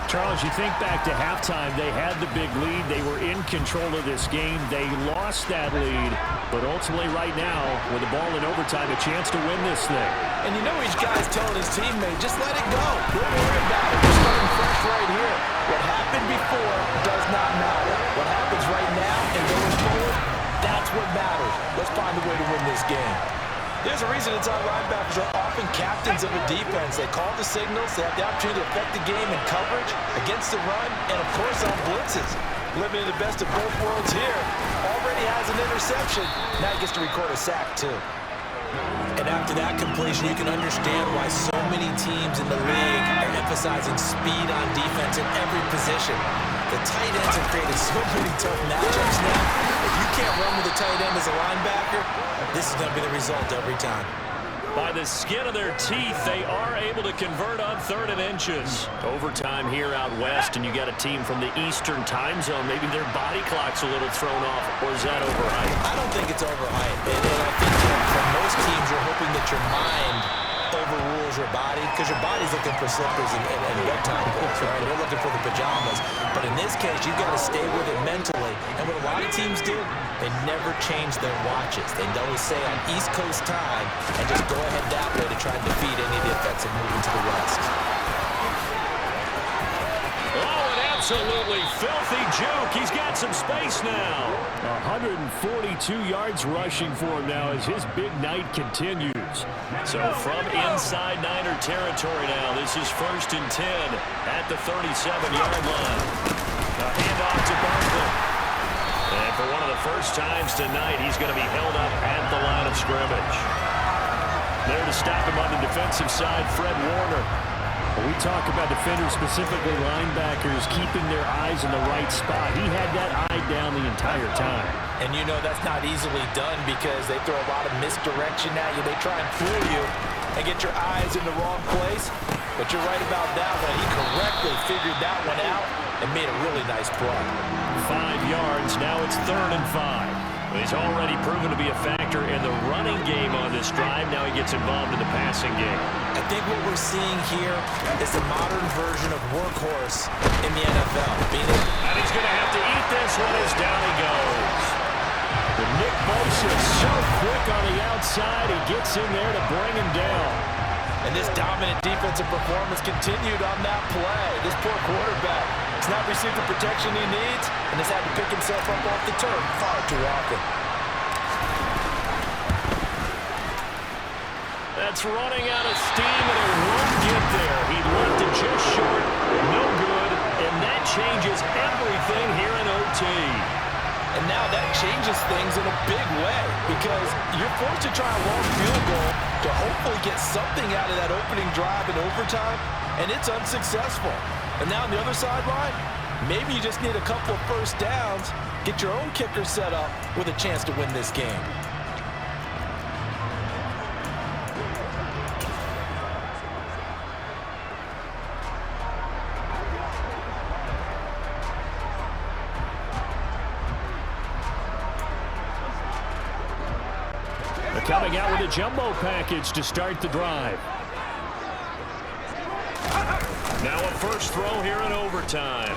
Charles, you think back to halftime, they had the big lead. They were in control of this game. They lost that lead. But ultimately right now, with the ball in overtime, a chance to win this thing. And you know each guy's telling his teammate, just let it go. Don't worry about it. We're starting fresh right here. What happened before does not matter. What happens right now and going forward, that's what matters. Let's find a way to win this game. There's a reason inside linebackers are often captains of a defense. They call the signals. They have the opportunity to affect the game in coverage, against the run, and, of course, on blitzes. Living in the best of both worlds here. Already already has an interception. Now he gets to record a sack, too. And after that completion, you can understand why so many teams in the league are emphasizing speed on defense in every position. The tight ends have created so many tough matchups now. If you can't run with a tight end as a linebacker, this is going to be the result every time. By the skin of their teeth, they are able to convert on 3rd and inches. Overtime here out west, and you got a team from the Eastern time zone. Maybe their body clock's a little thrown off, or is that overhyped? I don't think it's overhyped. And I think that for most teams, you're hoping that your mind overrules your body, because your body's looking for slippers and bedtime clothes, right? They're looking for the pajamas. But in this case, you've got to stay with it mentally. And what a lot of teams do, they never change their watches. They always say on East Coast time and just go ahead that way to try and defeat any of the offensive moving to the west. Oh, an absolutely filthy juke. He's got some space now. 142 yards rushing for him now as his big night continues. So from inside Niner territory now, this is 1st and 10 at the 37-yard line. A handoff to Barkley. And for one of the first times tonight, he's going to be held up at the line of scrimmage. There to stop him on the defensive side, Fred Warner. When we talk about defenders, specifically linebackers, keeping their eyes in the right spot. He had that eye down the entire time. And you know that's not easily done because they throw a lot of misdirection at you. They try and fool you and get your eyes in the wrong place. But you're right about that one. He correctly figured that one out and made a really nice play. 5 yards. Now it's 3rd and 5. He's already proven to be a factor in the running game on this drive. Now he gets involved in the passing game. I think what we're seeing here is the modern version of workhorse in the NFL. And he's going to have to eat this one as down he goes. The Nick Bosa is so quick on the outside. He gets in there to bring him down. And this dominant defensive performance continued on that play. This poor quarterback has not received the protection he needs and has had to pick himself up off the turf far too often. That's running out of steam, and it won't get there. He left it just short, no good, and that changes everything here in OT. And now that changes things in a big way because you're forced to try a long field goal to hopefully get something out of that opening drive in overtime, and it's unsuccessful. And now on the other sideline, maybe you just need a couple of first downs, get your own kicker set up with a chance to win this game. Coming out with a jumbo package to start the drive. Now a first throw here in overtime.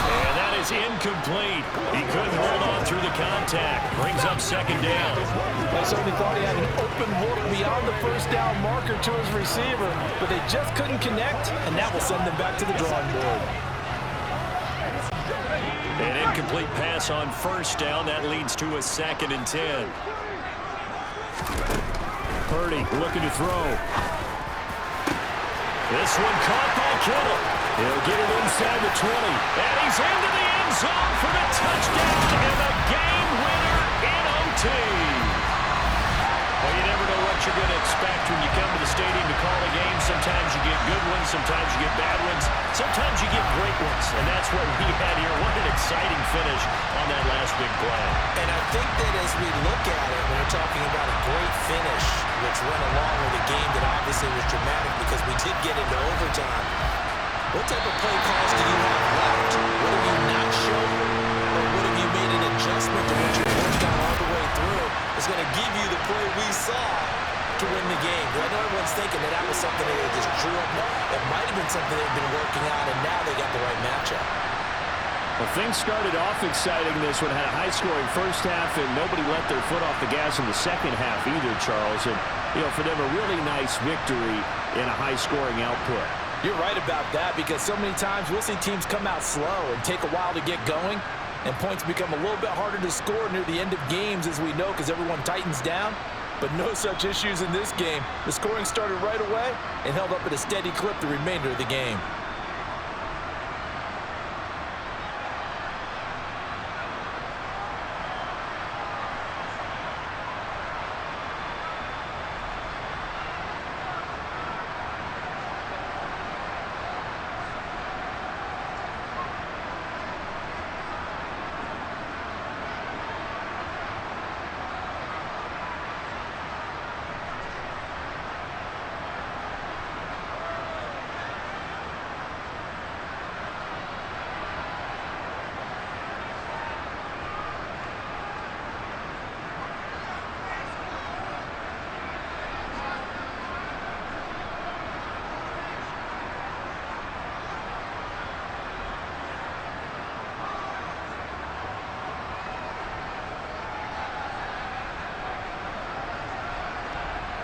And that is incomplete. He couldn't hold on through the contact. Brings up 2nd down. I certainly thought he had an open look beyond the first down marker to his receiver, but they just couldn't connect, and that will send them back to the drawing board. An incomplete pass on 1st down. That leads to a 2nd and 10. Purdy looking to throw. This one caught by Kittle. He'll get it inside the 20. And he's into the end zone for the touchdown and the game winner in OT. Well, you never know what you're going to expect when you come to the stadium to call a game. Sometimes you get good ones, sometimes you get bad ones, sometimes you get great ones, and that's what we had here. What an exciting finish on that last big play. And I think that as we look at it, when we're talking about a great finish, which went along with a game that obviously was dramatic because we did get into overtime, what type of play calls do you have left? What have you not shown? Or what have you made an adjustment to what you've worked on all the way through? It's going to give you the play we saw to win the game. I know everyone's thinking that that was something they just drew up. No, it might have been something they've been working on, and now they got the right matchup. Well, things started off exciting. This one had a high-scoring first half, and nobody let their foot off the gas in the second half either, Charles. And, you know, for them, a really nice victory in a high-scoring output. You're right about that because so many times we'll see teams come out slow and take a while to get going, and points become a little bit harder to score near the end of games, as we know, because everyone tightens down. But no such issues in this game. The scoring started right away and held up at a steady clip the remainder of the game.